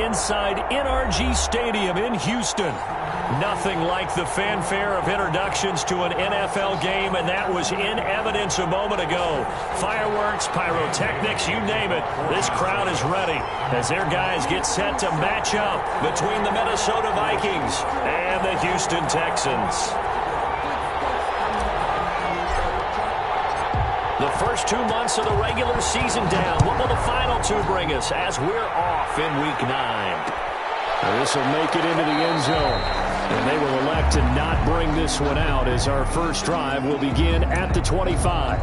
inside NRG Stadium in Houston. Nothing like the fanfare of introductions to an NFL game, and that was in evidence a moment ago. Fireworks, pyrotechnics, you name it. This crowd is ready as their guys get set to match up between the Minnesota Vikings and the Houston Texans. The first 2 months of the regular season down. What will the final two bring us as we're off in Week 9? This will make it into the end zone. And they will elect to not bring this one out as our first drive will begin at the 25.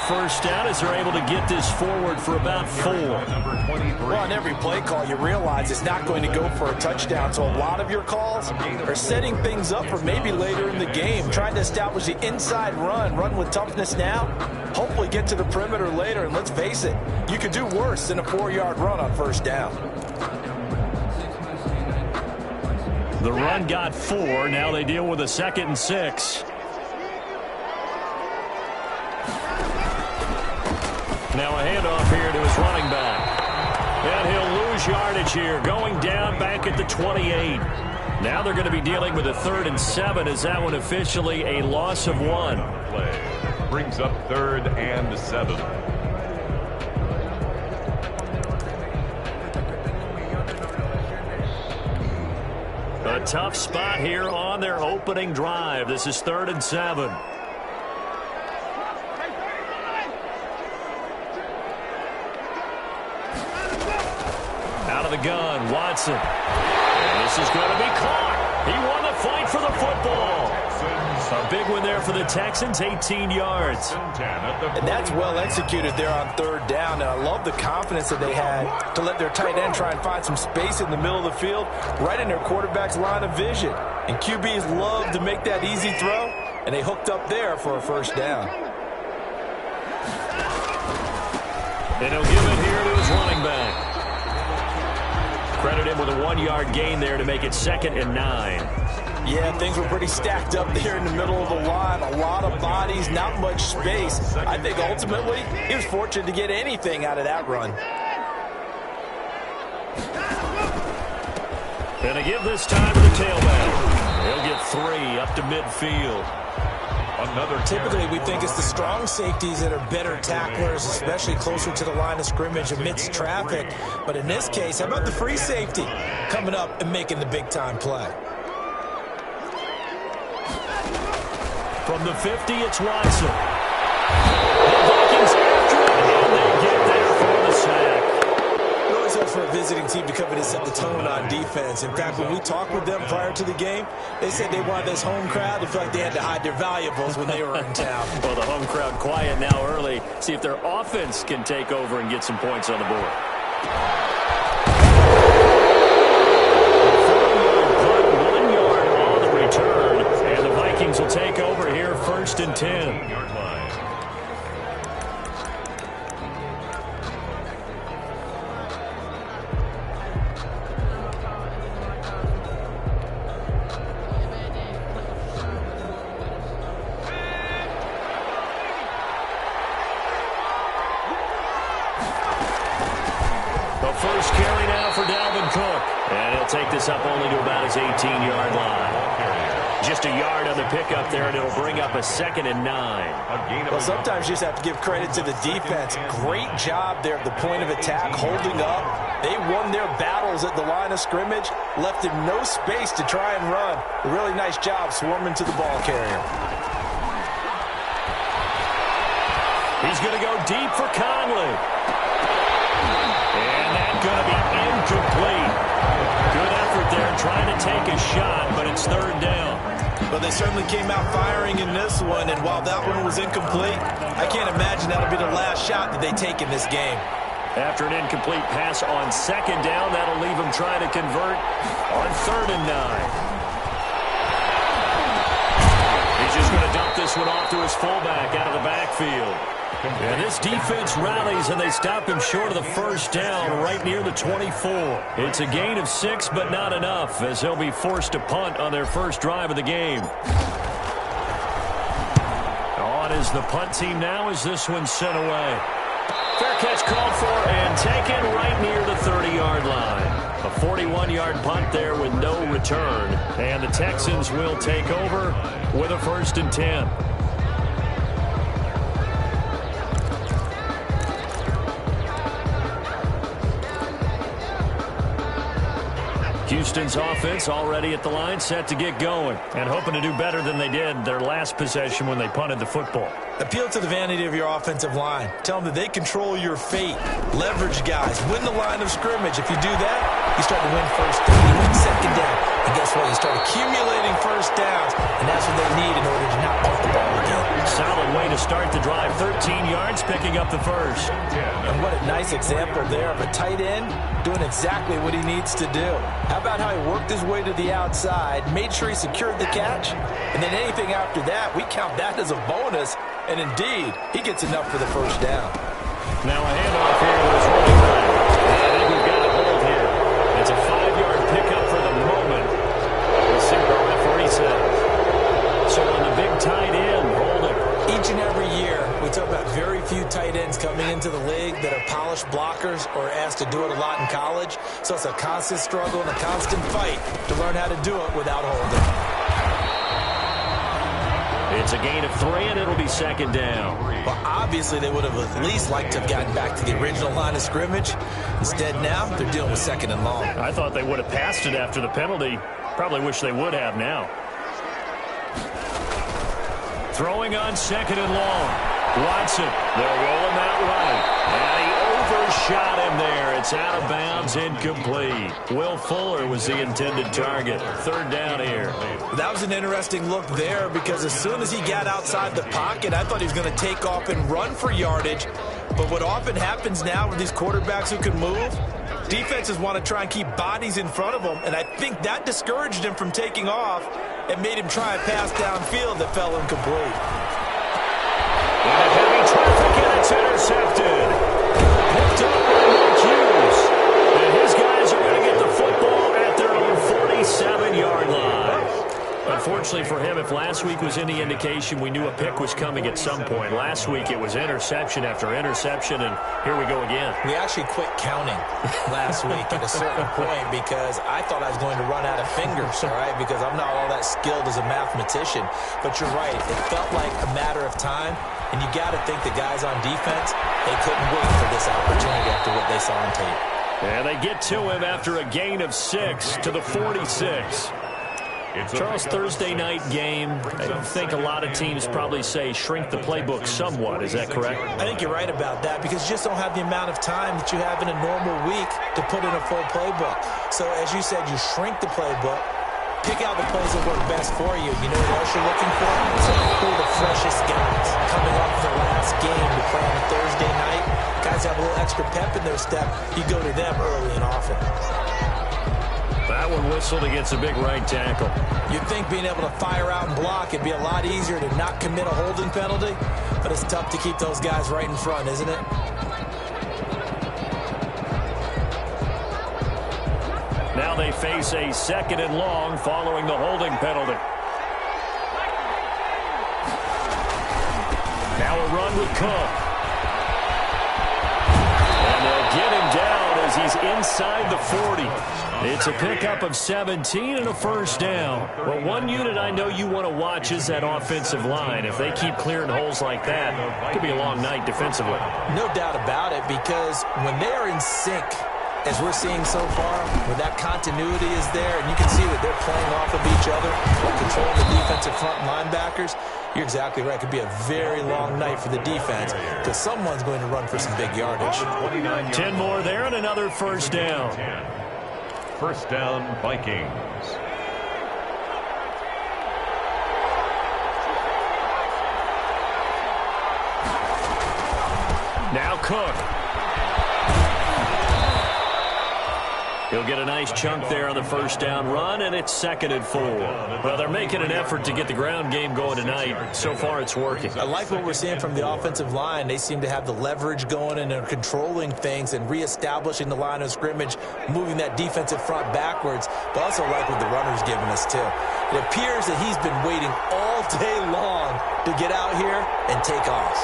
First down as they're able to get this forward for about 4. Well, on every play call, you realize it's not going to go for a touchdown. So a lot of your calls are setting things up for maybe later in the game, trying to establish the inside run with toughness now, hopefully get to the perimeter later. And let's face it, you could do worse than a 4-yard run on first down. The run got 4. Now they deal with a 2nd and 6. Now a handoff here to his running back. And he'll lose yardage here, going down back at the 28. Now they're going to be dealing with a 3rd and 7. Is that one officially a loss of 1? Play brings up 3rd and 7. A tough spot here on their opening drive. This is 3rd and 7. The gun, Watson. And this is going to be caught. He won the fight for the football. A big one there for the Texans, 18 yards. And that's well executed there on 3rd down. And I love the confidence that they had to let their tight end try and find some space in the middle of the field, right in their quarterback's line of vision. And QBs love to make that easy throw, and they hooked up there for a 1st down. And he'll give it here to his running back. Credit him with a 1-yard gain there to make it 2nd and 9. Yeah, things were pretty stacked up there in the middle of the line. A lot of bodies, not much space. I think ultimately he was fortunate to get anything out of that run. And to give this time to the tailback. He'll get 3 up to midfield. Typically, we think it's the strong safeties that are better tacklers, especially closer to the line of scrimmage amidst traffic. But in this case, how about the free safety coming up and making the big-time play? From the 50, it's Watson. The Vikings after it, and they get there for the sack. It always helps for a visiting team to come in and set the tone on defense. In fact, when we talked with them prior to the game, they said they wanted this home crowd to feel like they had to hide their valuables when they were in town. Well, the home crowd quiet now early. See if their offense can take over and get some points on the board. 1 yard on the return, and the Vikings will take over here 1st and 10. First carry now for Dalvin Cook. And he'll take this up only to about his 18-yard line. Just a yard on the pickup there, and it'll bring up a 2nd and 9. Well, sometimes you just have to give credit to the defense. Great job there at the point of attack, holding up. They won their battles at the line of scrimmage, left him no space to try and run. A really nice job swarming to the ball carrier. He's going to go deep for Conley. And that's going to be incomplete. Good effort there trying to take a shot, but it's 3rd down. Well, they certainly came out firing in this one, and while that one was incomplete, I can't imagine that'll be the last shot that they take in this game. After an incomplete pass on second down, that'll leave him trying to convert on 3rd and 9. He's just going to dump this one off to his fullback out of the backfield. And this defense rallies, and they stop him short of the first down right near the 24. It's a gain of 6, but not enough, as they'll be forced to punt on their first drive of the game. On is the punt team now as this one's sent away. Fair catch called for and taken right near the 30-yard line. A 41-yard punt there with no return. And the Texans will take over with a 1st and 10. Houston's offense already at the line, set to get going, and hoping to do better than they did their last possession when they punted the football. Appeal to the vanity of your offensive line. Tell them that they control your fate. Leverage guys. Win the line of scrimmage. If you do that, you start to win first down. You win second down. And guess what? You start accumulating first downs, and that's what they need in order to not punt the ball again. Solid way to start the drive. 13 yards, picking up the first. And what a nice example there of a tight end doing exactly what he needs to do. How about how he worked his way to the outside, made sure he secured the catch, and then anything after that, we count that as a bonus. And indeed, he gets enough for the first down. Now a handoff here to his running back. I think we've got a hold here. It's a 5-yard pickup for the moment. We'll see what the referee says. So on the big tight end, holding. Each and every year, we talk about very few tight ends coming into the league that are polished blockers or asked to do it a lot in college. So it's a constant struggle and a constant fight to learn how to do it without holding. It's a gain of 3, and it'll be 2nd down. Well, obviously, they would have at least liked to have gotten back to the original line of scrimmage. Instead, now, they're dealing with 2nd and long. I thought they would have passed it after the penalty. Probably wish they would have now. Throwing on 2nd and long. Watson, they'll roll him out right. And he overshot him there. It's out of bounds, incomplete. Will Fuller was the intended target. 3rd down here. That was an interesting look there because as soon as he got outside the pocket, I thought he was going to take off and run for yardage. But what often happens now with these quarterbacks who can move, defenses want to try and keep bodies in front of them, and I think that discouraged him from taking off and made him try a pass downfield that fell incomplete. And heavy traffic, and it's intercepted. Picked up by Mark Hughes. And his guys are going to get the football at their own 47-yard line. Unfortunately for him, if last week was any indication, we knew a pick was coming at some point. Last week it was interception after interception, and here we go again. We actually quit counting last week at a certain point because I thought I was going to run out of fingers, all right, because I'm not all that skilled as a mathematician. But you're right. It felt like a matter of time, and you got to think the guys on defense, they couldn't wait for this opportunity after what they saw on tape. And they get to him after a gain of 6 to the 46. Charles, Thursday night game, I think a lot of teams probably say shrink the playbook somewhat. Is that correct? I think you're right about that because you just don't have the amount of time that you have in a normal week to put in a full playbook. So as you said, you shrink the playbook, pick out the plays that work best for you. You know what else you're looking for? So who are the freshest guys coming off the last game to play on a Thursday night? Guys have a little extra pep in their step. You go to them early and often. That one whistled against a big right tackle. You'd think being able to fire out and block, it'd be a lot easier to not commit a holding penalty, but it's tough to keep those guys right in front, isn't it? Now they face a 2nd and long following the holding penalty. Now a run with Cook. And they'll get him down as he's inside the 40. It's a pickup of 17 and a first down. Well, one unit I know you want to watch is that offensive line. If they keep clearing holes like that, it could be a long night defensively. No doubt about it, because when they are in sync, as we're seeing so far, when that continuity is there, and you can see that they're playing off of each other, controlling the defensive front linebackers, you're exactly right. It could be a very long night for the defense because someone's going to run for some big yardage. 10 more there and another first down. First down, Vikings. Now Cook. He'll get a nice chunk there on the first down run, and it's 2nd and 4. Well, they're making an effort to get the ground game going tonight. So far, it's working. I like what we're seeing from the offensive line. They seem to have the leverage going, and they're controlling things and reestablishing the line of scrimmage, moving that defensive front backwards. But also like what the runner's giving us, too. It appears that he's been waiting all day long to get out here and take off.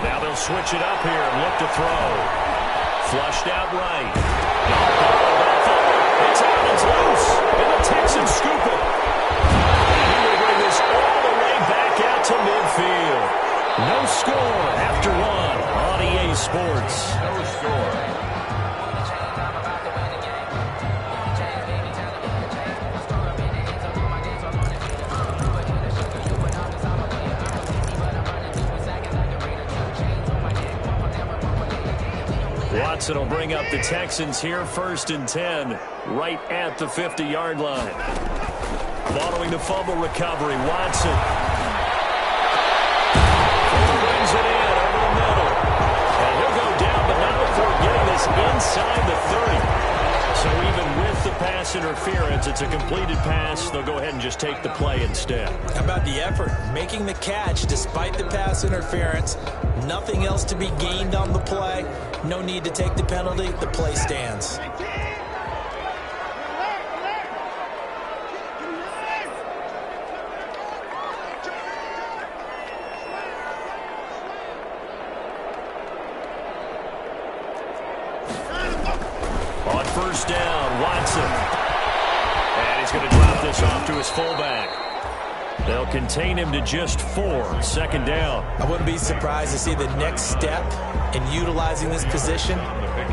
Now they'll switch it up here and look to throw. Flushed out right. It's out, it's loose, and the Texans scoop it. He will bring this all the way back out to midfield. No score after 1 on EA Sports. No score. Watson will bring up the Texans here, 1st and 10, right at the 50-yard line. Following the fumble recovery, Watson brings it in over the middle. And he'll go down, but not before getting this inside the 30. So even with the pass interference, it's a completed pass. They'll go ahead and just take the play instead. How about the effort? Making the catch despite the pass interference. Nothing else to be gained on the play. No need to take the penalty. The play stands. On 1st down, Watson. And he's going to drop this off to his fullback. They'll contain him to just 4, 2nd down. I wouldn't be surprised to see the next step in utilizing this position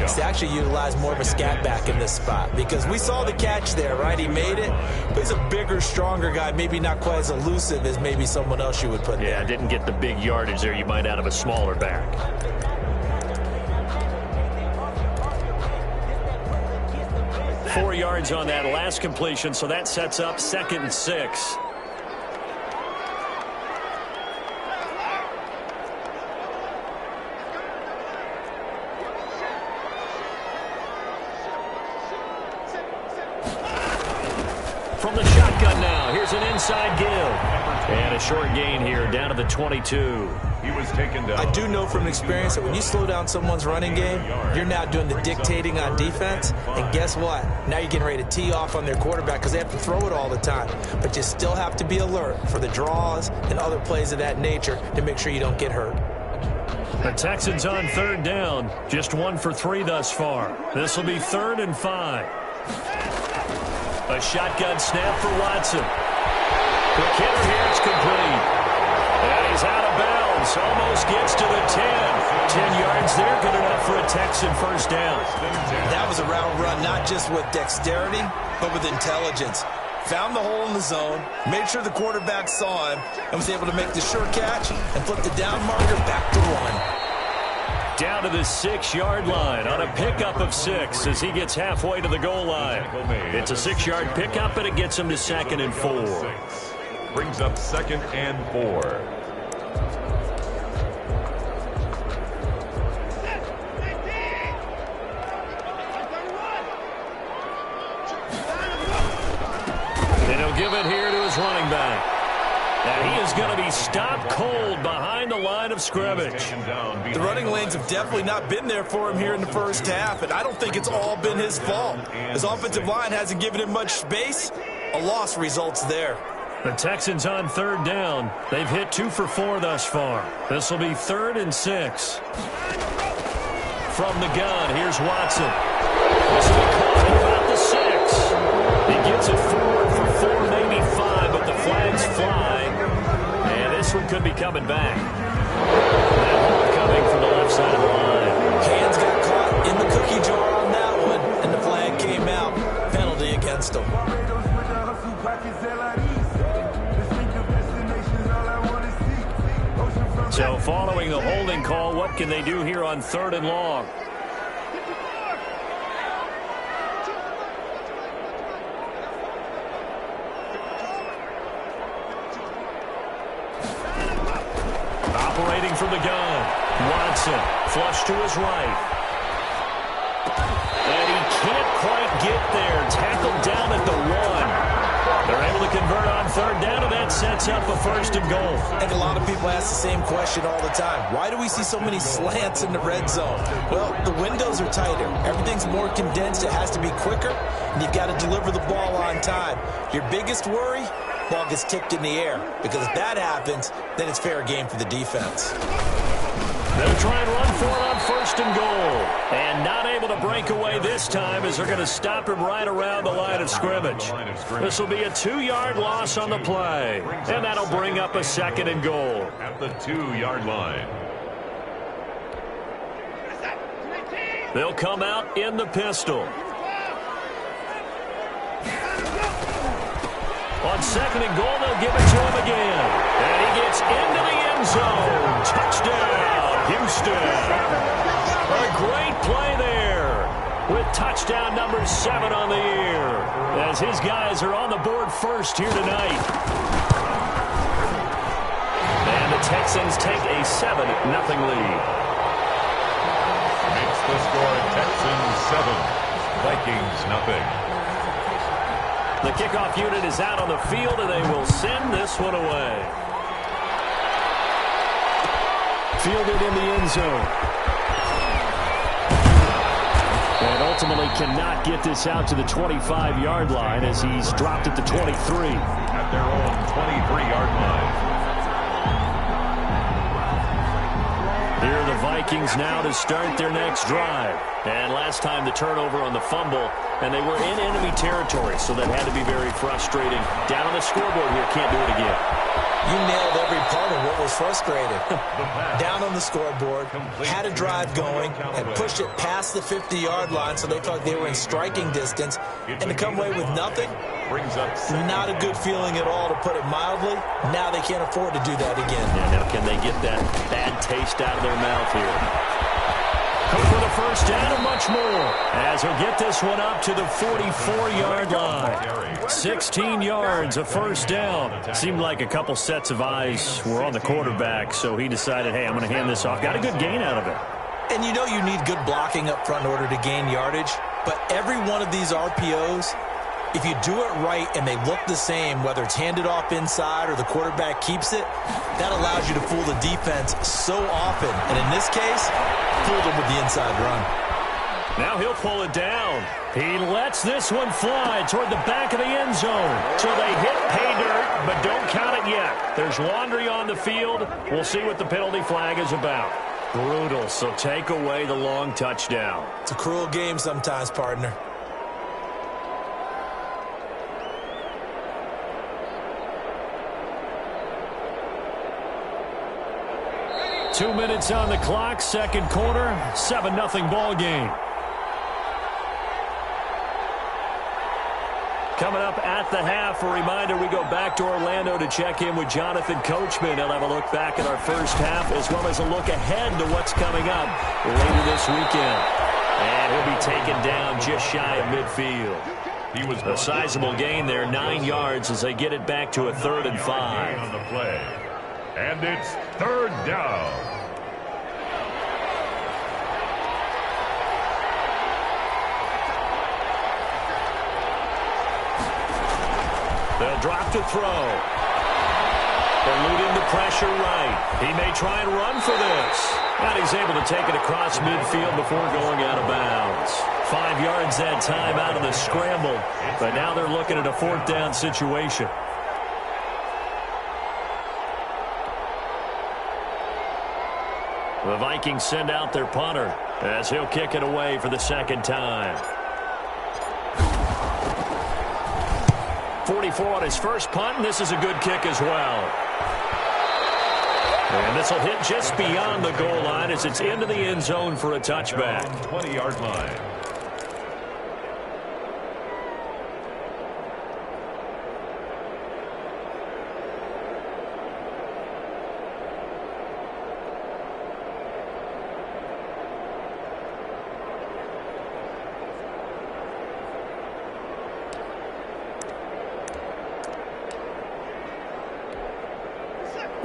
is to actually utilize more of a scat back in this spot, because we saw the catch there, right? He made it, but he's a bigger, stronger guy, maybe not quite as elusive as maybe someone else you would put there. Yeah, didn't get the big yardage there you might out of a smaller back. Four yards on that last completion, so that sets up 2nd and 6. From the shotgun now, here's an inside give. And a short gain here, down to the 22. He was taken down. I do know from experience that when you slow down someone's running game, you're now doing the dictating on defense. And guess what? Now you're getting ready to tee off on their quarterback because they have to throw it all the time. But you still have to be alert for the draws and other plays of that nature to make sure you don't get hurt. The Texans on 3rd down, just 1 for 3 thus far. This will be 3rd and 5. A shotgun snap for Watson. Quick hitter here, it's complete. And he's out of bounds, almost gets to the 10. 10 yards there, good enough for a Texan 1st down. That was a route run, not just with dexterity, but with intelligence. Found the hole in the zone, made sure the quarterback saw him, and was able to make the sure catch and flip the down marker back to 1. Down to the 6-yard line on a pickup of 6 as he gets halfway to the goal line. It's a 6-yard pickup, and it gets him to 2nd and 4. Brings up 2nd and 4. And he'll give it here to his running back. And he is going to be stopped cold behind the line of scrimmage. The running lanes have definitely not been there for him here in the first half, and I don't think it's all been his fault. His offensive line hasn't given him much space. A loss results there. The Texans on 3rd down. They've hit 2 for 4 thus far. This will be 3rd and 6. From the gun, here's Watson. This will be caught at about the 6. He gets it forward for 4, maybe 5, but the flags fly. And this one could be coming back. That one coming from the left side of the line. Hands got caught in the cookie jar on that one, and the flag came out. Penalty against him. So following the holding call, what can they do here on 3rd and long? Operating from the gun. Watson, flush to his right. And he can't quite get there. Tackled down at the 1. They're able to convert on third down, and that sets up a first and goal. And a lot of people ask the same question all the time. Why do we see so many slants in the red zone? Well, the windows are tighter. Everything's more condensed. It has to be quicker, and you've got to deliver the ball on time. Your biggest worry? Ball gets tipped in the air. Because if that happens, then it's fair game for the defense. They'll try and run for it on first and goal. And not able to break away this time as they're going to stop him right around the line of scrimmage. This will be a 2-yard loss on the play. And that'll bring up a second and goal. At the 2-yard line. They'll come out in the pistol. On second and goal, they'll give it to him again. And he gets into the end zone. Touchdown, Houston. A great play there with touchdown number 7 on the year as his guys are on the board first here tonight. And the Texans take a 7-0 lead. Makes the score Texans 7, Vikings nothing. The kickoff unit is out on the field, and they will send this one away. Fielded in the end zone. And ultimately cannot get this out to the 25-yard line as he's dropped at the 23. At their own 23-yard line. Here are the Vikings now to start their next drive. And last time the turnover on the fumble, and they were in enemy territory, so that had to be very frustrating. Down on the scoreboard here, can't do it again. You nailed every part of what was frustrating. Down on the scoreboard, had a drive going, and pushed it past the 50-yard line so they thought they were in striking distance, and to come away with nothing, not a good feeling at all, to put it mildly. Now they can't afford to do that again. Yeah, now can they get that bad taste out of their mouth here? Cook for the first down and much more as he'll get this one up to the 44-yard line. 16 yards, a first down. Seemed like a couple sets of eyes were on the quarterback, so he decided, hey, I'm going to hand this off. Got a good gain out of it. And you know you need good blocking up front in order to gain yardage, but every one of these RPOs, if you do it right and they look the same, whether it's handed off inside or the quarterback keeps it, that allows you to fool the defense so often. And in this case, fooled them with the inside run. Now he'll pull it down. He lets this one fly toward the back of the end zone. So they hit pay dirt, but don't count it yet. There's laundry on the field. We'll see what the penalty flag is about. Brutal, so take away the long touchdown. It's a cruel game sometimes, partner. Two minutes on the clock, second quarter, 7-0 ball game. Coming up at the half, a reminder, we go back to Orlando to check in with Jonathan Coachman. He'll have a look back at our first half as well as a look ahead to what's coming up later this weekend. And he'll be taken down just shy of midfield. He was a sizable gain there, 9 yards as they get it back to a 3rd and 5. On the play. And it's 3rd down. They'll drop to throw. Eluding the pressure right. He may try and run for this. And he's able to take it across midfield before going out of bounds. 5 yards that time out of the scramble. But now they're looking at a 4th down situation. The Vikings send out their punter as he'll kick it away for the second time. 44 on his first punt, and this is a good kick as well. And this will hit just beyond the goal line as it's into the end zone for a touchback. 20-yard line.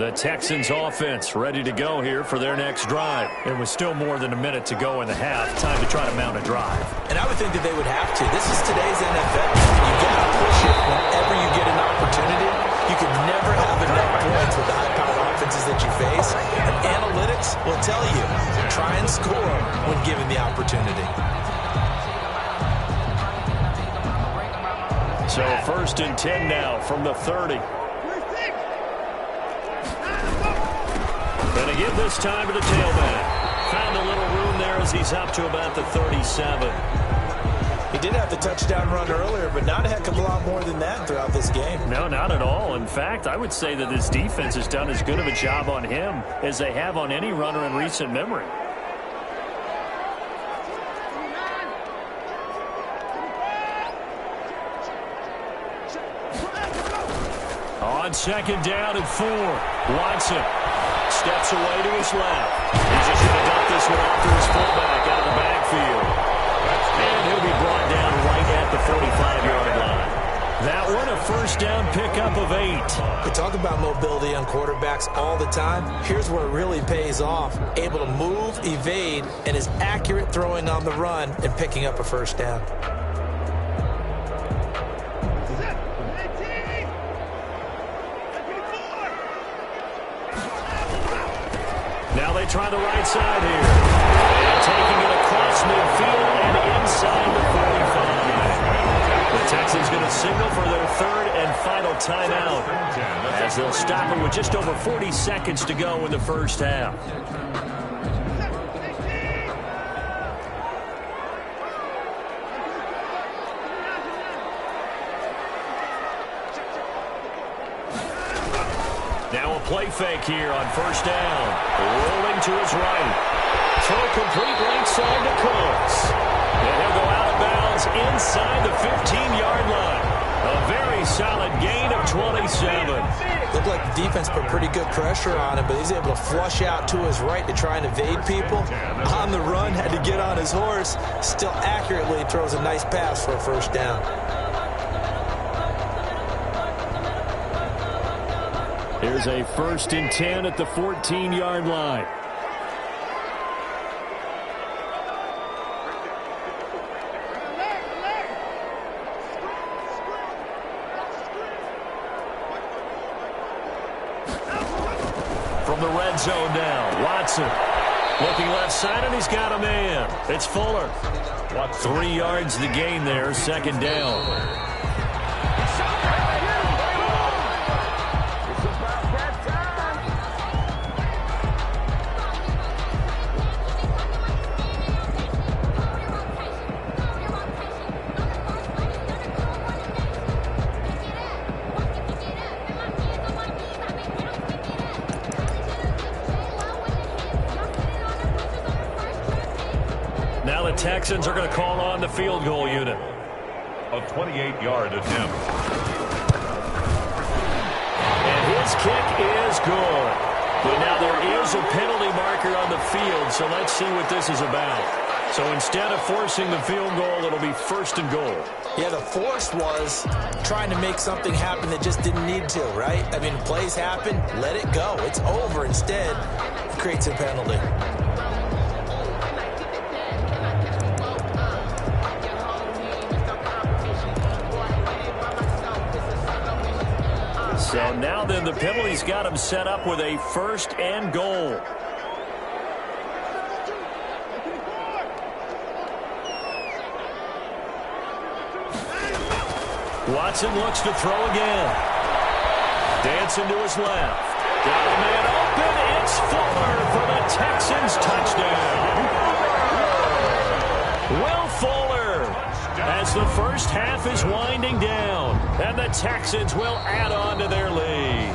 The Texans offense ready to go here for their next drive. It was still more than a minute to go in the half. Time to try to mount a drive. And I would think that they would have to. This is today's NFL. You got to push it whenever you get an opportunity. You can never have enough points with the high-powered offenses that you face. And analytics will tell you, try and score when given the opportunity. So 1st and 10 now from the 30. Going to give this time to the tailback. Found a little room there as he's up to about the 37. He did have the touchdown run earlier, but not a heck of a lot more than that throughout this game. No, not at all. In fact, I would say that this defense has done as good of a job on him as they have on any runner in recent memory. On 2nd down and 4, Watson steps away to his left. He's just going to dump this one off to his fullback out of the backfield. And he'll be brought down right at the 45-yard line. That one, a 1st down pickup of 8. We talk about mobility on quarterbacks all the time. Here's where it really pays off. Able to move, evade, and is accurate throwing on the run and picking up a 1st down. Now they try the right side here. And taking it across midfield and inside the 45. The Texans going to signal for their 3rd and final timeout as they'll stop it with just over 40 seconds to go in the 1st half. Now a play fake here on 1st down. Rolling to his right. Throw complete right side to Cooks. And he'll go out of bounds inside the 15-yard line. A very solid gain of 27. Looked like the defense put pretty good pressure on him, but he's able to flush out to his right to try and evade people. On the run, had to get on his horse. Still accurately throws a nice pass for a 1st down. Here's a 1st and 10 at the 14-yard line. From the red zone now, Watson looking left side, and he's got a man. It's Fuller. 3 yards the gain there, 2nd down. Now the Texans are going to call on the field goal unit. A 28-yard attempt. And his kick is good. But now there is a penalty marker on the field, so let's see what this is about. So instead of forcing the field goal, it'll be 1st and goal. Yeah, the force was trying to make something happen that just didn't need to, right? I mean, plays happen, let it go. It's over. Instead, it creates a penalty. So now then the penalty's got him set up with a 1st and goal. Watson looks to throw again. Dancing to his left. Got a man open. It's Fuller for the Texans touchdown. Will Fuller, as the 1st half is winding down, and the Texans will add on to their lead.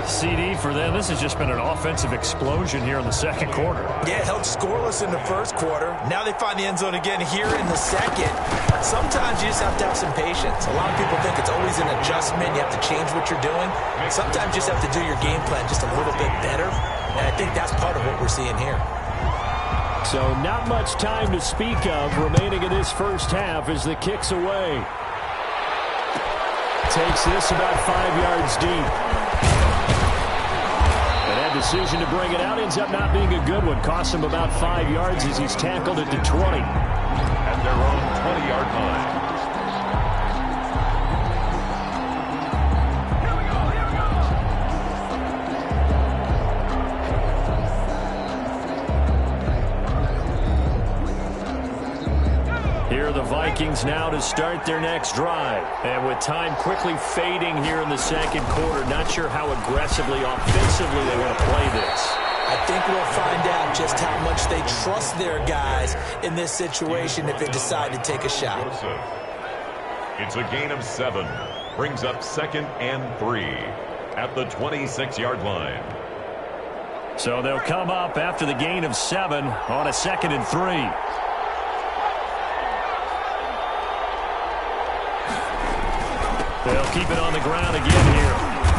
CD for them. This has just been an offensive explosion here in the 2nd quarter. Yeah, held scoreless in the 1st quarter. Now they find the end zone again here in the 2nd. Sometimes you just have to have some patience. A lot of people think it's always an adjustment. You have to change what you're doing. Sometimes you just have to do your game plan just a little bit better. And I think that's part of what we're seeing here. So not much time to speak of remaining in this 1st half as the kick's away. Takes this about 5 yards deep. decision to bring it out ends up not being a good one. Costs him about 5 yards as he's tackled at the 20. At their own 20-yard line. Here are the Vikings now to start their next drive. And with time quickly fading here in the second quarter, not sure how aggressively, offensively they want to play this. I think we'll find out just how much they trust their guys in this situation if they decide to take a shot. It's a gain of 7. Brings up 2nd and 3 at the 26-yard line. So they'll come up after the gain of 7 on a 2nd and 3. They'll keep it on the ground again here.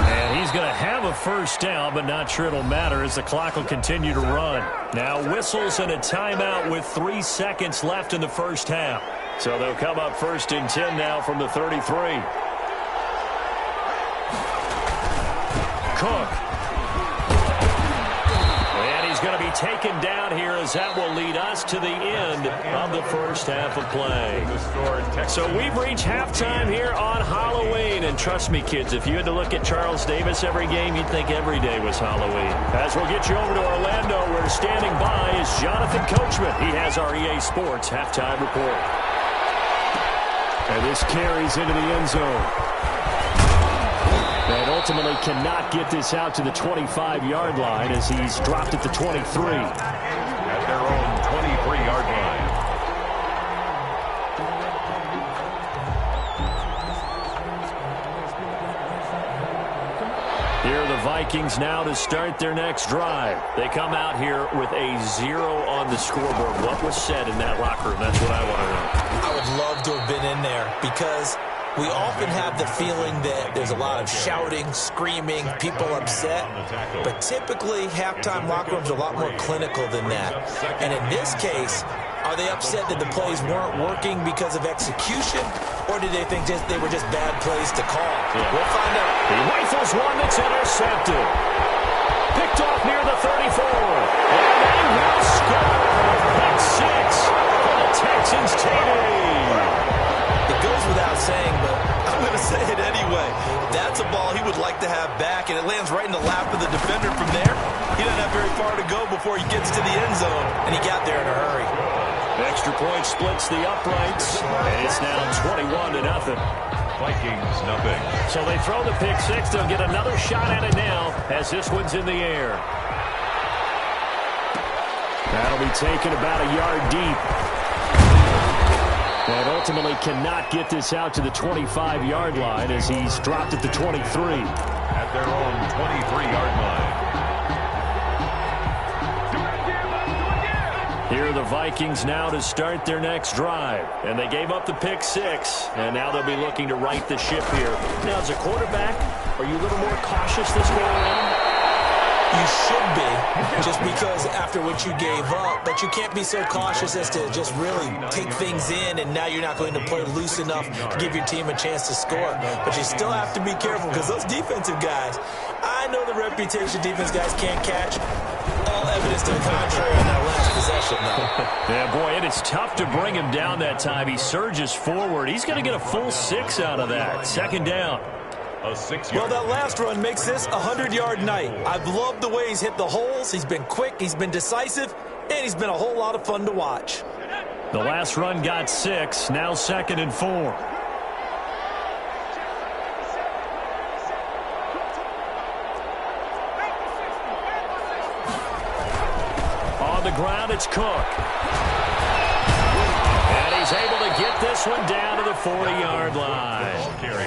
And he's going to have a first down, but not sure it'll matter as the clock will continue to run. Now whistles and a timeout with 3 seconds left in the first half. So they'll come up 1st and 10 now from the 33. Cook. And he's going to be taken down here as that will lead us to the end of the first half of play. So we've reached halftime here on Halloween. And trust me, kids, if you had to look at Charles Davis every game, you'd think every day was Halloween. As we'll get you over to Orlando, where standing by is Jonathan Coachman. He has our EA Sports halftime report. And this carries into the end zone. And ultimately cannot get this out to the 25-yard line as he's dropped at the 23. At their own 23-yard line. Here are the Vikings now to start their next drive. They come out here with a 0 on the scoreboard. What was said in that locker room? That's what I want to know. I would love to have been in there because we often have the feeling that there's a lot of shouting, screaming, people upset. But typically, halftime locker rooms are a lot more clinical than that. And in this case, are they upset that the plays weren't working because of execution? Or did they think they were just bad plays to call? Yeah. We'll find out. He rifles one that's intercepted. Picked off near the 34. And they will score. Pick 6 for the Texans, Taney. It goes without saying, but I'm going to say it anyway. That's a ball he would like to have back, and it lands right in the lap of the defender from there. He doesn't have very far to go before he gets to the end zone, and he got there in a hurry. Extra point splits the uprights, and it's now 21-0. Vikings, nothing. So they throw the pick 6. They'll get another shot at it now as this one's in the air. That'll be taken about a yard deep. And ultimately cannot get this out to the 25-yard line as he's dropped at the 23. At their own 23-yard line. Here are the Vikings now to start their next drive. And they gave up the pick 6, and now they'll be looking to right the ship here. Now, as a quarterback, are you a little more cautious this go around? You should be, just because after what you gave up, but you can't be so cautious as to just really take things in, and now you're not going to play loose enough to give your team a chance to score. But you still have to be careful because those defensive guys, I know the reputation defense guys can't catch. All evidence to the contrary on that last possession, though. Yeah, boy, and it's tough to bring him down that time. He surges forward. He's going to get a full 6 out of that. Second down. Well, that last run makes this a 100-yard night. I've loved the way he's hit the holes. He's been quick, he's been decisive, and he's been a whole lot of fun to watch. The last run got 6, now 2nd and 4. On the ground, it's Cook. And he's able to get this one down to the 40-yard line.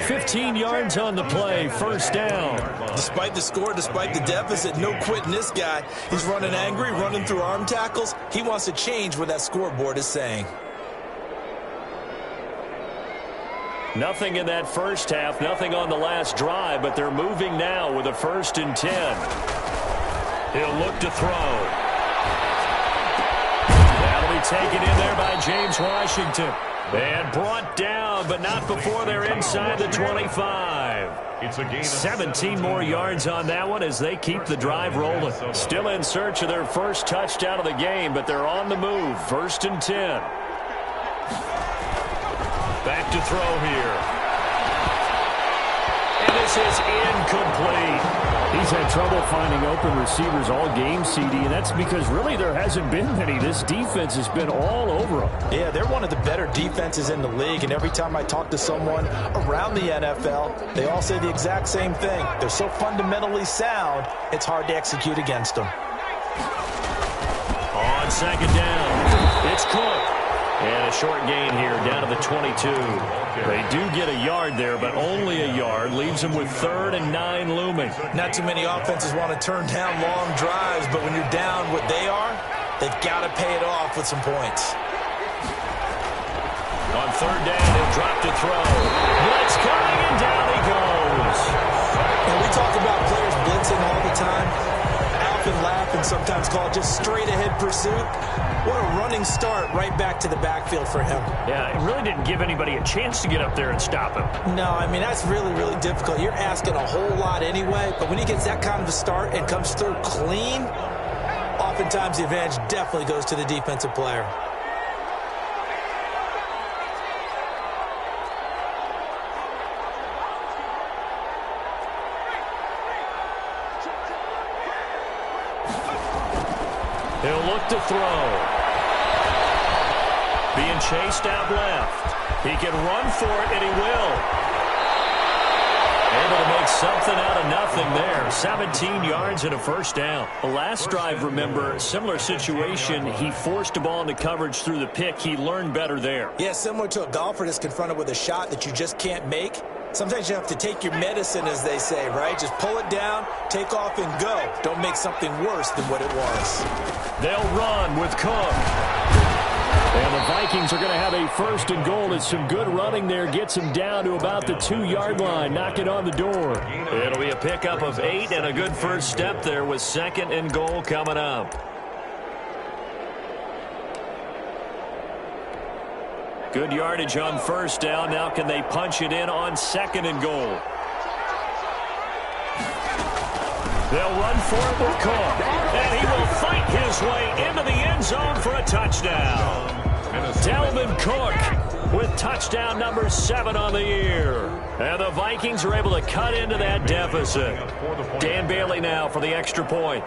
15 yards on the play, first down. Despite the score, despite the deficit, no quitting this guy. He's running angry, running through arm tackles. He wants to change what that scoreboard is saying. Nothing in that first half, nothing on the last drive, but they're moving now with a 1st and 10. He'll look to throw. taken in there by James Washington. And brought down, but not before they're inside the 25. It's a gain of 17 more yards on that one as they keep the drive rolling. Still in search of their first touchdown of the game, but they're on the move. 1st and 10. Back to throw here. And this is incomplete. He's had trouble finding open receivers all game, CD, and that's because really there hasn't been many. This defense has been all over them. Yeah, they're one of the better defenses in the league, and every time I talk to someone around the NFL, they all say the exact same thing. They're so fundamentally sound, it's hard to execute against them. On 2nd down, it's Cook. And a short gain here down to the 22. They do get a yard there, but only a yard. Leaves them with 3rd and 9 looming. Not too many offenses want to turn down long drives, but when you're down what they are, they've got to pay it off with some points. On 3rd down, he'll drop to throw. Blitz coming, and down he goes. And we talk about players blitzing all the time. Often laugh and sometimes call it just straight-ahead pursuit. What a running start right back to the backfield for him. Yeah, it really didn't give anybody a chance to get up there and stop him. No, I mean, that's really, really difficult. You're asking a whole lot anyway, but when he gets that kind of a start and comes through clean, oftentimes the advantage definitely goes to the defensive player. He'll look to throw. Being chased out left. He can run for it, and he will. Able to make something out of nothing there. 17 yards and a 1st down. The last drive, remember, similar situation. He forced a ball into coverage through the pick. He learned better there. Yeah, similar to a golfer that's confronted with a shot that you just can't make. Sometimes you have to take your medicine, as they say, right? Just pull it down, take off, and go. Don't make something worse than what it was. They'll run with Cook. And the Vikings are going to have a 1st and goal. It's some good running there. Gets him down to about the 2-yard line. Knocking on the door. It'll be a pickup of 8 and a good first step there with 2nd and goal coming up. Good yardage on 1st down. Now can they punch it in on 2nd and goal? They'll run for it with Cook. And he will fight his way into the end zone for a touchdown. Dalvin Cook with touchdown number 7 on the year. And the Vikings are able to cut into that deficit. Dan Bailey now for the extra point.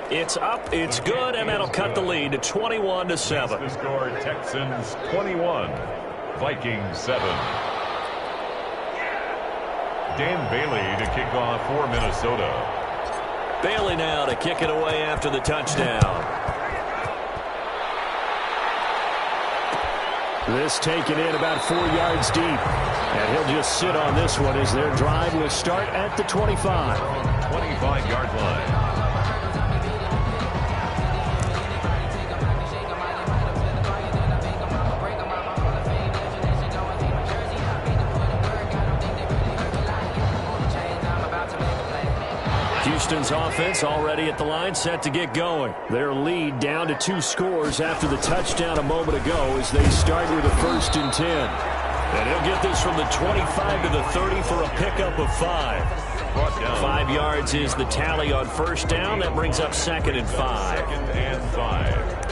It's up, it's good, and that'll cut the lead to 21-7. The score, Texans 21, Vikings 7. Dan Bailey to kick off for Minnesota. Bailey now to kick it away after the touchdown. This taken in about 4 yards deep. And he'll just sit on this one as their drive will start at the 25. 25-yard line. Houston's offense already at the line, set to get going. Their lead down to 2 scores after the touchdown a moment ago as they start with a 1st and 10. And he'll get this from the 25 to the 30 for a pickup of 5. 5 yards is the tally on 1st down. That brings up 2nd and 5. 2nd and 5.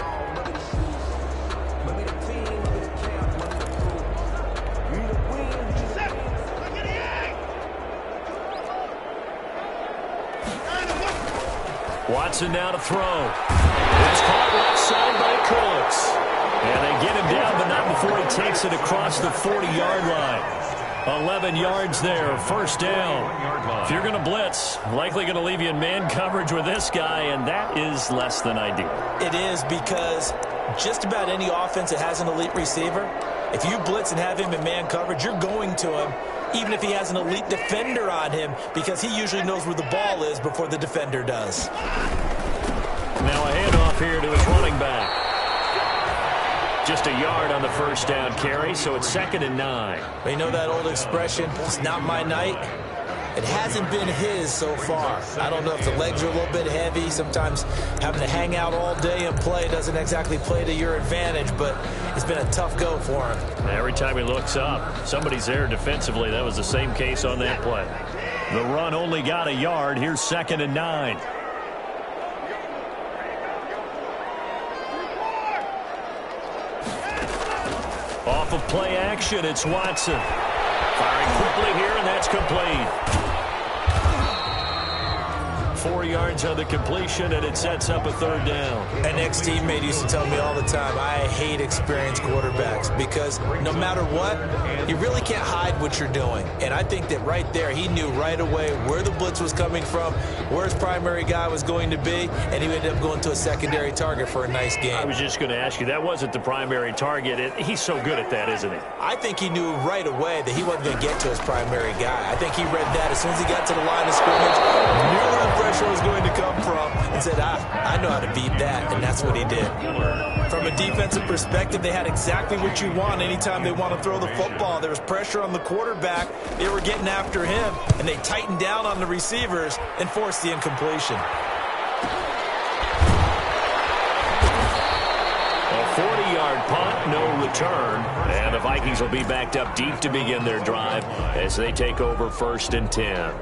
Watson now to throw. It's caught left side by Cooks. And they get him down, but not before he takes it across the 40-yard line. 11 yards there, 1st down. If you're going to blitz, likely going to leave you in man coverage with this guy, and that is less than ideal. It is, because just about any offense that has an elite receiver, if you blitz and have him in man coverage, you're going to him, even if he has an elite defender on him, because he usually knows where the ball is before the defender does. Now a handoff here to his running back. Just a yard on the 1st down carry, so it's 2nd and 9. You know that old expression, it's not my night? It hasn't been his so far. I don't know if the legs are a little bit heavy. Sometimes having to hang out all day and play doesn't exactly play to your advantage, but it's been a tough go for him. Every time he looks up, somebody's there defensively. That was the same case on that play. The run only got a yard. Here's 2nd and 9. Off of play action, it's Watson. Firing quickly here, and that's complete. 4 yards on the completion, and it sets up a 3rd down. An ex-teammate used to tell me all the time, I hate experienced quarterbacks because no matter what, you really can't hide what you're doing. And I think that right there, he knew right away where the blitz was coming from, where his primary guy was going to be, and he ended up going to a secondary target for a nice game. I was just going to ask you, that wasn't the primary target. He's so good at that, isn't he? I think he knew right away that he wasn't going to get to his primary guy. I think he read that as soon as he got to the line of scrimmage, knew where the pressure was going to come from, and said, I know how to beat that, and that's what he did. From a defensive perspective, they had exactly what you want anytime they want to throw the football. There was pressure on the quarterback. They were getting after him, and they tightened down on the receivers and forced the incompletion. A 40-yard punt, no return, and the Vikings will be backed up deep to begin their drive as they take over 1st and 10.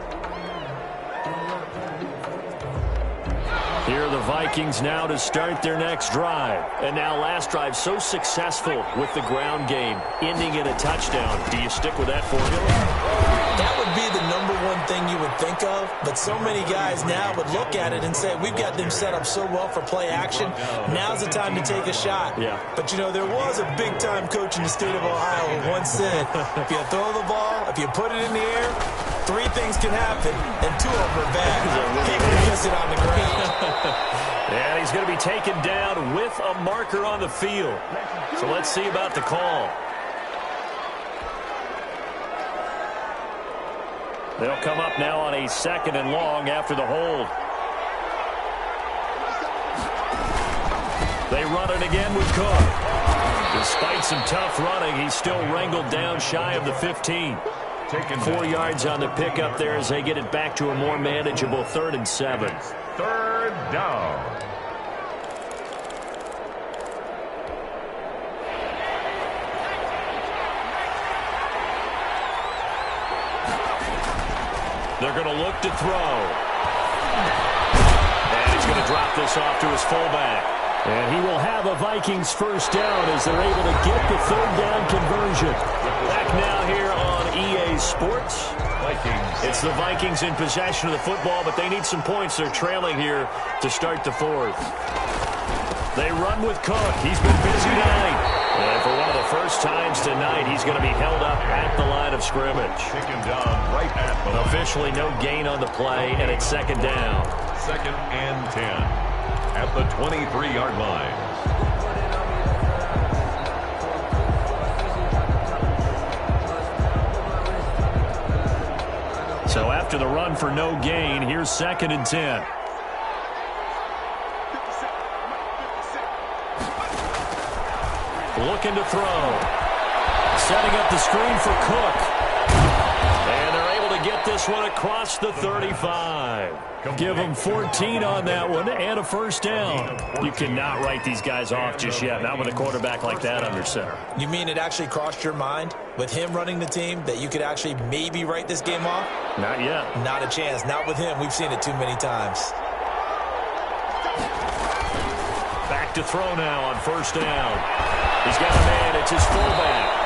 Here are the Vikings now to start their next drive. And now last drive so successful with the ground game, ending in a touchdown. Do you stick with that formula? That would be the #1 thing you would think of, but so many guys now would look at it and say, we've got them set up so well for play action. Now's the time to take a shot. Yeah. But, you know, there was a big-time coach in the state of Ohio who once said, if you throw the ball, if you put it in the air, 3 things can happen, and 2 of them are bad. He could miss it on the ground. And he's going to be taken down with a marker on the field. So let's see about the call. They'll come up now on a 2nd and long after the hold. They run it again with Cook. Despite some tough running, he's still wrangled down shy of the 15. 4 yards on the pickup there as they get it back to a more manageable 3rd and 7. 3rd down. They're going to look to throw. And he's going to drop this off to his fullback. And he will have a Vikings 1st down as they're able to get the 3rd down conversion. Back now here on EA Sports. Vikings. It's the Vikings in possession of the football, but they need some points. They're trailing here to start the 4th. They run with Cook. He's been busy tonight. And for one of the first times tonight, he's going to be held up at the line of scrimmage. Taken down right at the line. Officially no gain on the play, and it's 2nd down. 2nd and 10 at the 23-yard line. So after the run for no gain, here's 2nd and 10. Looking to throw. Setting up the screen for Cook. And they're able to get this one across the 35. Give them 14 on that one and a 1st down. You cannot write these guys off just yet, not with a quarterback like that under center. You mean it actually crossed your mind with him running the team that you could actually maybe write this game off? Not yet. Not a chance. Not with him. We've seen it too many times. Back to throw now on 1st down. He's got a man. It's his fullback.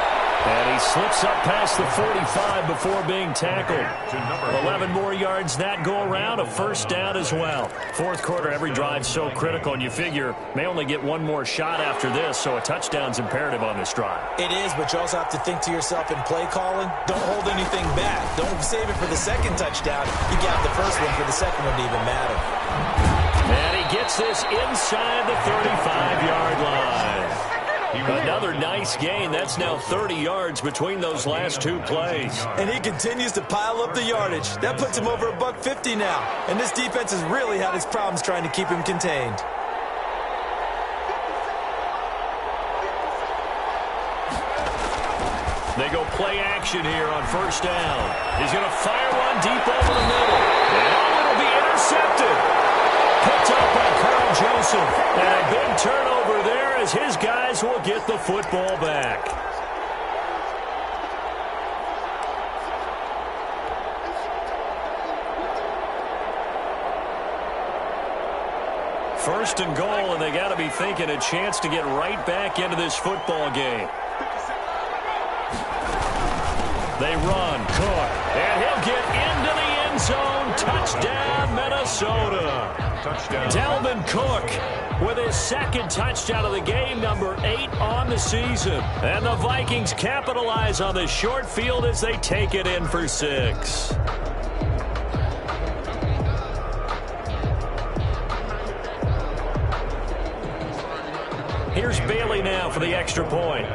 And he slips up past the 45 before being tackled. 11 more yards that go around. A 1st down as well. 4th quarter, every drive so critical, and you figure may only get one more shot after this, so a touchdown's imperative on this drive. It is, but you also have to think to yourself in play calling, don't hold anything back. Don't save it for the 2nd touchdown. You got the 1st one for the 2nd one to even matter. And he gets this inside the 35-yard line. Another nice gain. That's now 30 yards between those last 2 plays. And he continues to pile up the yardage. That puts him over $150 now. And this defense has really had its problems trying to keep him contained. They go play action here on first down. He's going to fire one deep over the middle. And it'll be intercepted. Picked up by Carl Joseph. And a big turnover there as his guys will get the football back. First and goal, and they got to be thinking a chance to get right back into this football game. They run, Cook, and he'll get into the end zone. Touchdown, Minnesota. Touchdown. Dalvin Cook with his second touchdown of the game, number 8 on the season. And the Vikings capitalize on the short field as they take it in for 6. Here's Bailey now for the extra point.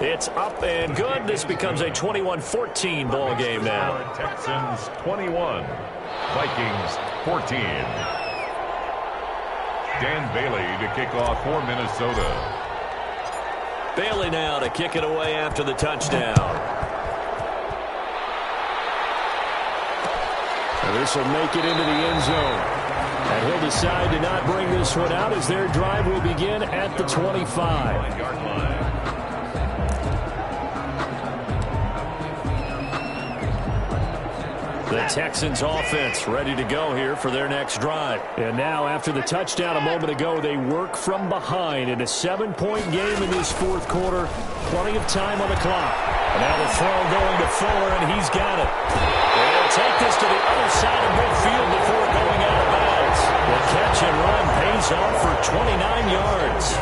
It's up and good. This becomes a 21-14 ball game now. Texans 21, Vikings 14. Dan Bailey to kick off for Minnesota. Bailey now to kick it away after the touchdown. This will make it into the end zone. And he'll decide to not bring this one out as their drive will begin at the 25. The Texans offense ready to go here for their next drive. And now after the touchdown a moment ago, they work from behind in a 7-point game in this fourth quarter. Plenty of time on the clock. And now the throw going to Fuller, and he's got it. They'll take this to the other side of midfield before going out of bounds. The catch and run pays off for 29 yards.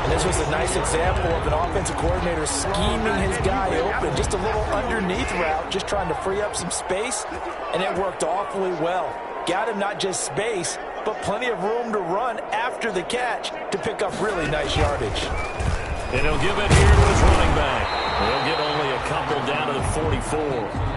And this was a nice example of an offensive coordinator scheming his guy open. Just a little underneath route, just trying to free up some space, and it worked awfully well. Got him not just space, but plenty of room to run after the catch to pick up really nice yardage. And he'll give it here to his running back. They'll get only a couple down to the 44.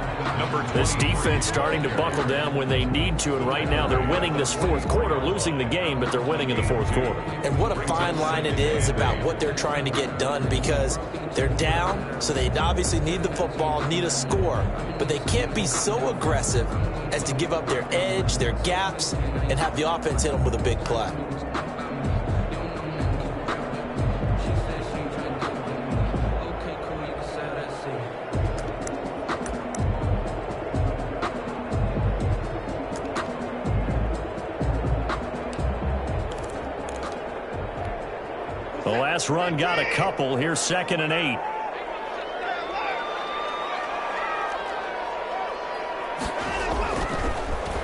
This defense starting to buckle down when they need to, and right now they're winning this fourth quarter, losing the game, but they're winning in the fourth quarter. And what a fine line it is about what they're trying to get done, because they're down, so they obviously need the football, need a score, but they can't be so aggressive as to give up their edge, their gaps, and have the offense hit them with a big play. The last run got a couple. Here's 2nd and 8.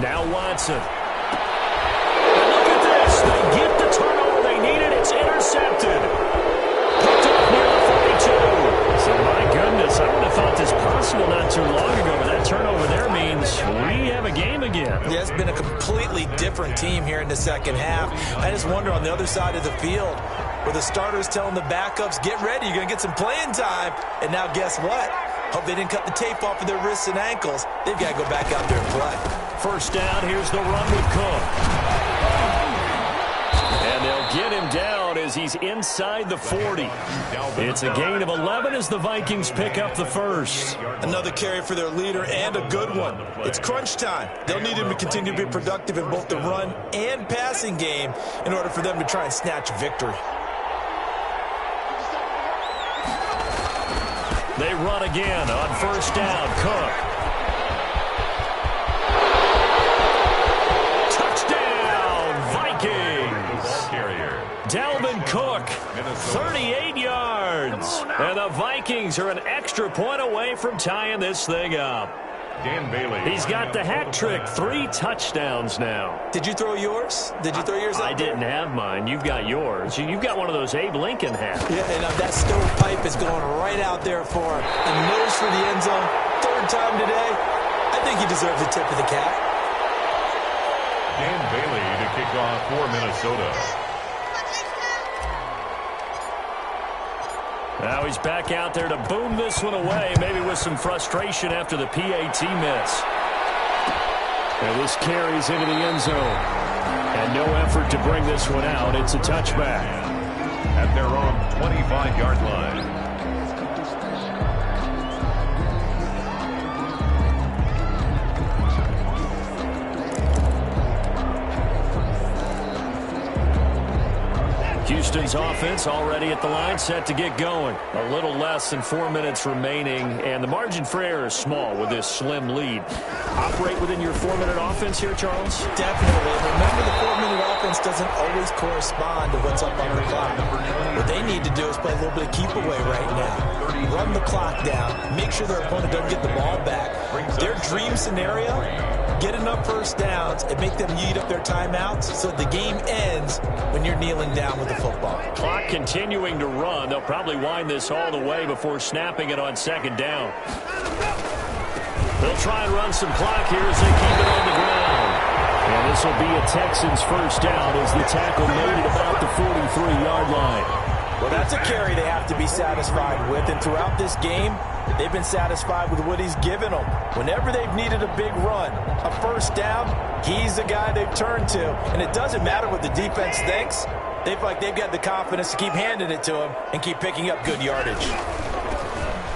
Now Watson. And look at this. They get the turnover they needed. It's intercepted. Picked up near the 42. So, my goodness, I would have thought this possible not too long ago, but that turnover there means we have a game again. Yeah, it's been a completely different team here in the second half. I just wonder on the other side of the field, where the starters telling the backups, get ready, you're going to get some playing time. And now guess what? Hope they didn't cut the tape off of their wrists and ankles. They've got to go back out there and play. First down, here's the run with Cook. And they'll get him down as he's inside the 40. It's a gain of 11 as the Vikings pick up the first. Another carry for their leader, and a good one. It's crunch time. They'll need him to continue to be productive in both the run and passing game in order for them to try and snatch victory. They run again on first down. Cook. Touchdown, Vikings. Dalvin Cook, 38 yards. And the Vikings are an extra point away from tying this thing up. Dan Bailey. He's got the hat trick, 3 touchdowns now. Did you throw yours? Did you throw yours out I didn't have mine. You've got yours. You've got one of those Abe Lincoln hats. Yeah, and that stovepipe is going right out there for him. A nose for the end zone. 3rd time today. I think he deserves a tip of the cap. Dan Bailey to kick off for Minnesota. Now he's back out there to boom this one away, maybe with some frustration after the PAT miss. And this carries into the end zone. And no effort to bring this one out. It's a touchback. At their own 25-yard line. Houston's offense already at the line, set to get going. A little less than 4 minutes remaining, and the margin for error is small with this slim lead. Operate within your 4-minute offense here, Charles? Definitely. Remember, the 4-minute offense doesn't always correspond to what's up on the clock. What they need to do is play a little bit of keep away right now. Run the clock down. Make sure their opponent doesn't get the ball back. Their dream scenario, get enough first downs and make them eat up their timeouts so the game ends when you're kneeling down with the football. Clock continuing to run. They'll probably wind this all the way before snapping it on second down. They'll try and run some clock here as they keep it on the ground. And this will be a Texans first down as the tackle made at about the 43-yard line. Well, that's a carry they have to be satisfied with, and throughout this game, they've been satisfied with what he's given them. Whenever they've needed a big run, a first down, he's the guy they've turned to. And it doesn't matter what the defense thinks. They feel like they've got the confidence to keep handing it to him and keep picking up good yardage.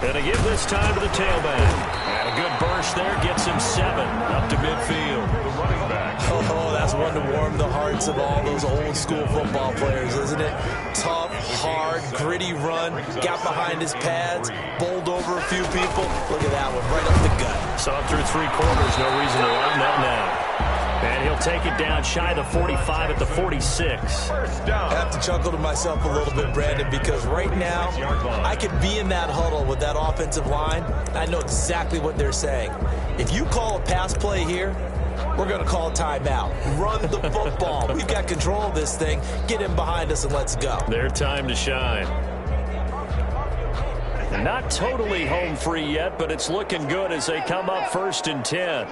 And to give this time to the tailback. And a good burst there gets him 7 up to midfield. The running back. Oh, that's one to warm the hearts of all those old school football players, isn't it? Tough, hard, gritty run, got behind his pads, bowled over a few people. Look at that one, right up the gut. Saw it through 3 quarters, no reason to run that now. And he'll take it down shy of the 45 at the 46. First down. I have to chuckle to myself a little bit, Brandon, because right now I could be in that huddle with that offensive line. I know exactly what they're saying. If you call a pass play here, we're going to call a timeout. Run the football. We've got control of this thing. Get him behind us and let's go. Their time to shine. Not totally home free yet, but it's looking good as they come up 1st and 10.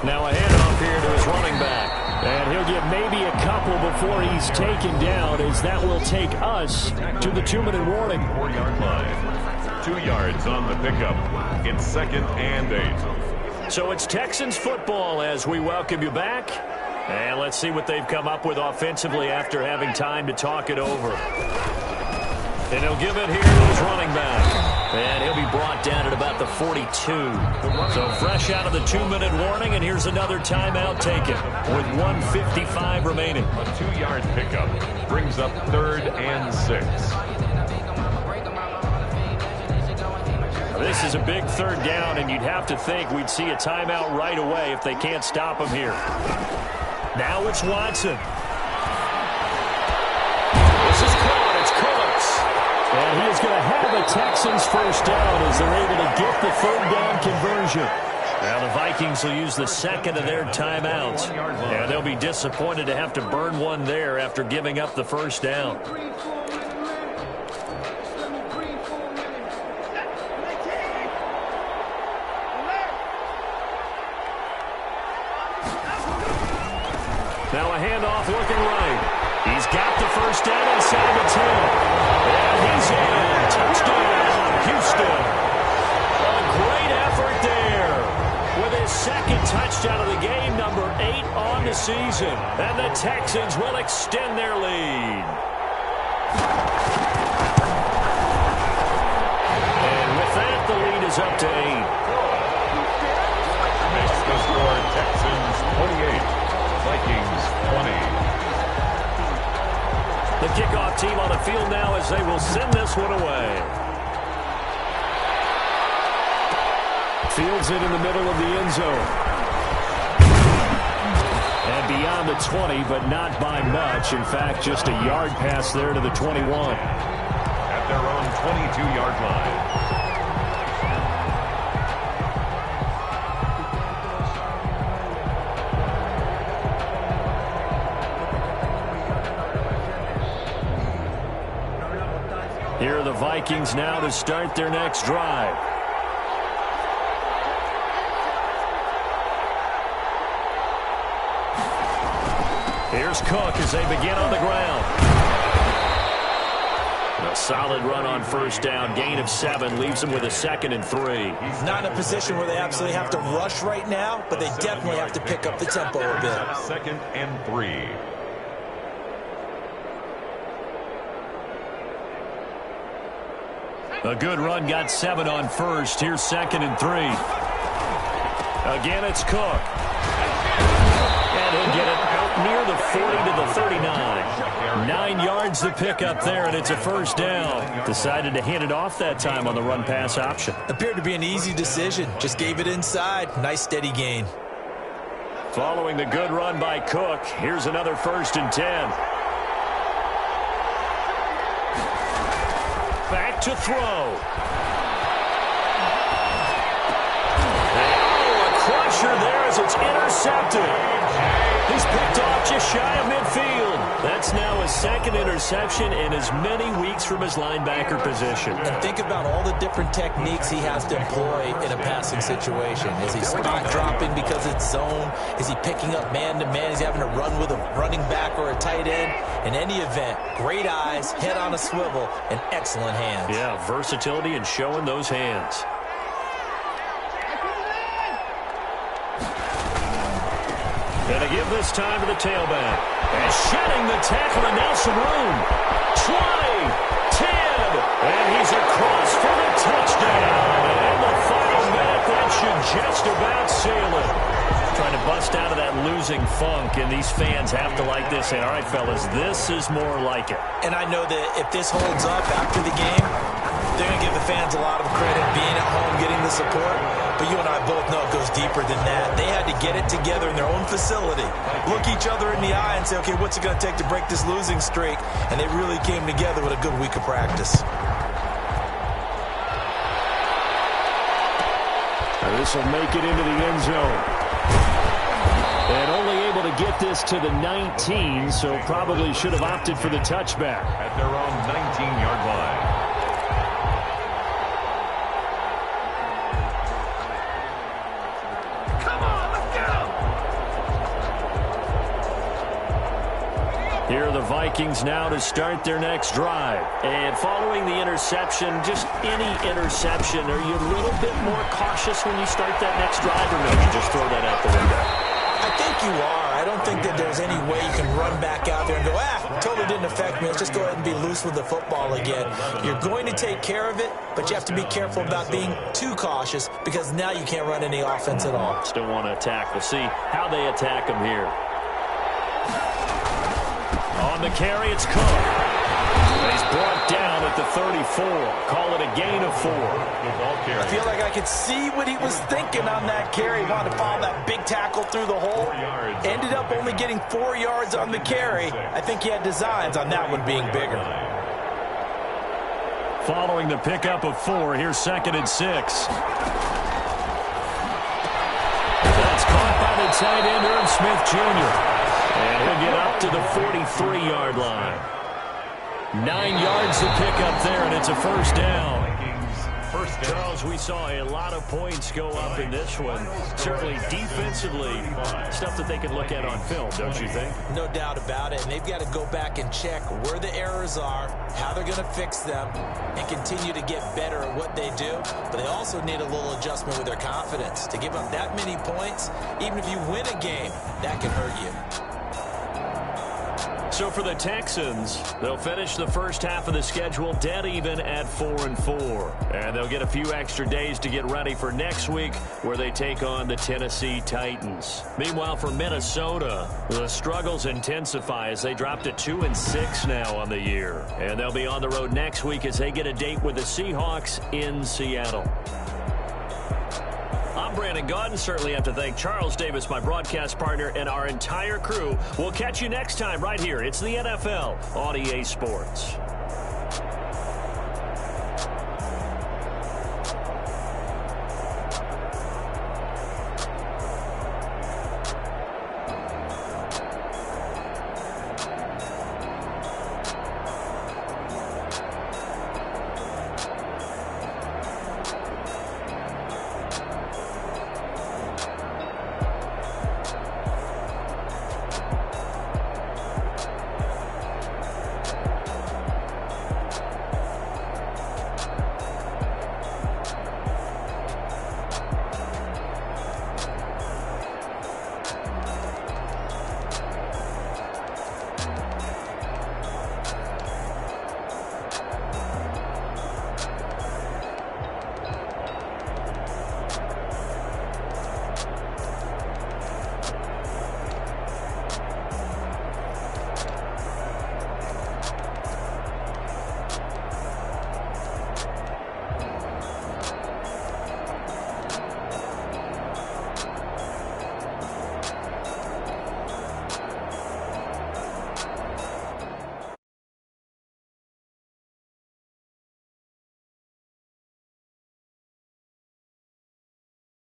Now a handoff here to his running back. And he'll get maybe a couple before he's taken down, as that will take us to the 2-minute warning. 4-yard line. 2 yards on the pickup. It's 2nd and 8. So it's Texans football as we welcome you back. And let's see what they've come up with offensively after having time to talk it over. And he'll give it here to his running back. And he'll be brought down at about the 42. So fresh out of the 2-minute warning, and here's another timeout taken with 1:55 remaining. A 2-yard pickup brings up 3rd and 6. This is a big 3rd down, and you'd have to think we'd see a timeout right away if they can't stop him here. Now it's Watson. This is caught. It's Cooks. And he is going to have a Texans first down as they're able to get the 3rd down conversion. Now the Vikings will use the 2nd of their timeouts. And they'll be disappointed to have to burn one there after giving up the first down. Now a handoff looking right. He's got the first down inside the 10. And he's in. Touchdown, Houston. A great effort there with his 2nd touchdown of the game, number 8 on the season. And the Texans will extend their lead. And with that, the lead is up to 8. Makes the score Texans 28, Vikings 20. The kickoff team on the field now as they will send this one away. Fields it in the middle of the end zone. And beyond the 20, but not by much. In fact, just a yard pass there to the 21. At their own 22-yard line. Here are the Vikings now to start their next drive. Here's Cook as they begin on the ground. A solid run on first down. Gain of 7 leaves him with a 2nd and 3. Not in a position where they absolutely have to rush right now, but they definitely have to pick up the tempo a bit. 2nd and 3. A good run got 7 on first. Here's 2nd and 3. Again, it's Cook. And he'll get it out near the 40 to the 39. 9 yards to pick up there, and it's a first down. Decided to hand it off that time on the run-pass option. Appeared to be an easy decision. Just gave it inside. Nice, steady gain. Following the good run by Cook, here's another 1st and 10. Back to throw. Oh, a crusher there as it's intercepted. He's picked off just shy of midfield. That's now his 2nd interception in as many weeks from his linebacker position. And think about all the different techniques he has to employ in a passing situation. Is he spot dropping because it's zone? Is he picking up man-to-man? Is he having to run with a running back or a tight end? In any event, great eyes, head on a swivel, and excellent hands. Yeah, versatility and showing those hands. Gonna give this time to the tailback. And shedding the tackle, and now some room. 20, 10, and he's across for the touchdown. And the final minute, that should just about seal it. Trying to bust out of that losing funk, and these fans have to like this. Say, all right, fellas, this is more like it. And I know that if this holds up after the game, they're going to give the fans a lot of credit being at home, getting the support. But you and I both know it goes deeper than that. They had to get it together in their own facility, look each other in the eye and say, okay, what's it going to take to break this losing streak? And they really came together with a good week of practice. This will make it into the end zone. And only able to get this to the 19, so probably should have opted for the touchback. At their own 19-yard line. Here are the Vikings now to start their next drive. And following the interception, just any interception, are you a little bit more cautious when you start that next drive, or no, you just throw that out the window? I think you are. I don't think that there's any way you can run back out there and go, totally didn't affect me. Let's just go ahead and be loose with the football again. You're going to take care of it, but you have to be careful about being too cautious because now you can't run any offense at all. Still want to attack. We'll see how they attack them here. On the carry, it's Cook. He's brought down at the 34. Call it a gain of 4. I feel like I could see what he was thinking on that carry. He wanted to follow that big tackle through the hole. Ended up only getting 4 yards on the carry. I think he had designs on that one being bigger. Following the pickup of 4, here's 2nd and 6. That's caught by the tight end, Irv Smith Jr. And he'll get up to the 43-yard line. 9 yards to pick up there, and it's a first down. Charles, we saw a lot of points go up in this one. Certainly defensively, stuff that they can look at on film, don't you think? No doubt about it. And they've got to go back and check where the errors are, how they're going to fix them, and continue to get better at what they do. But they also need a little adjustment with their confidence. To give up that many points, even if you win a game, that can hurt you. So for the Texans, they'll finish the first half of the schedule dead even at 4-4. And they'll get a few extra days to get ready for next week where they take on the Tennessee Titans. Meanwhile, for Minnesota, the struggles intensify as they drop to 2-6 now on the year. And they'll be on the road next week as they get a date with the Seahawks in Seattle. I'm Brandon Gaudin. Certainly have to thank Charles Davis, my broadcast partner, and our entire crew. We'll catch you next time right here. It's the NFL on EA Sports.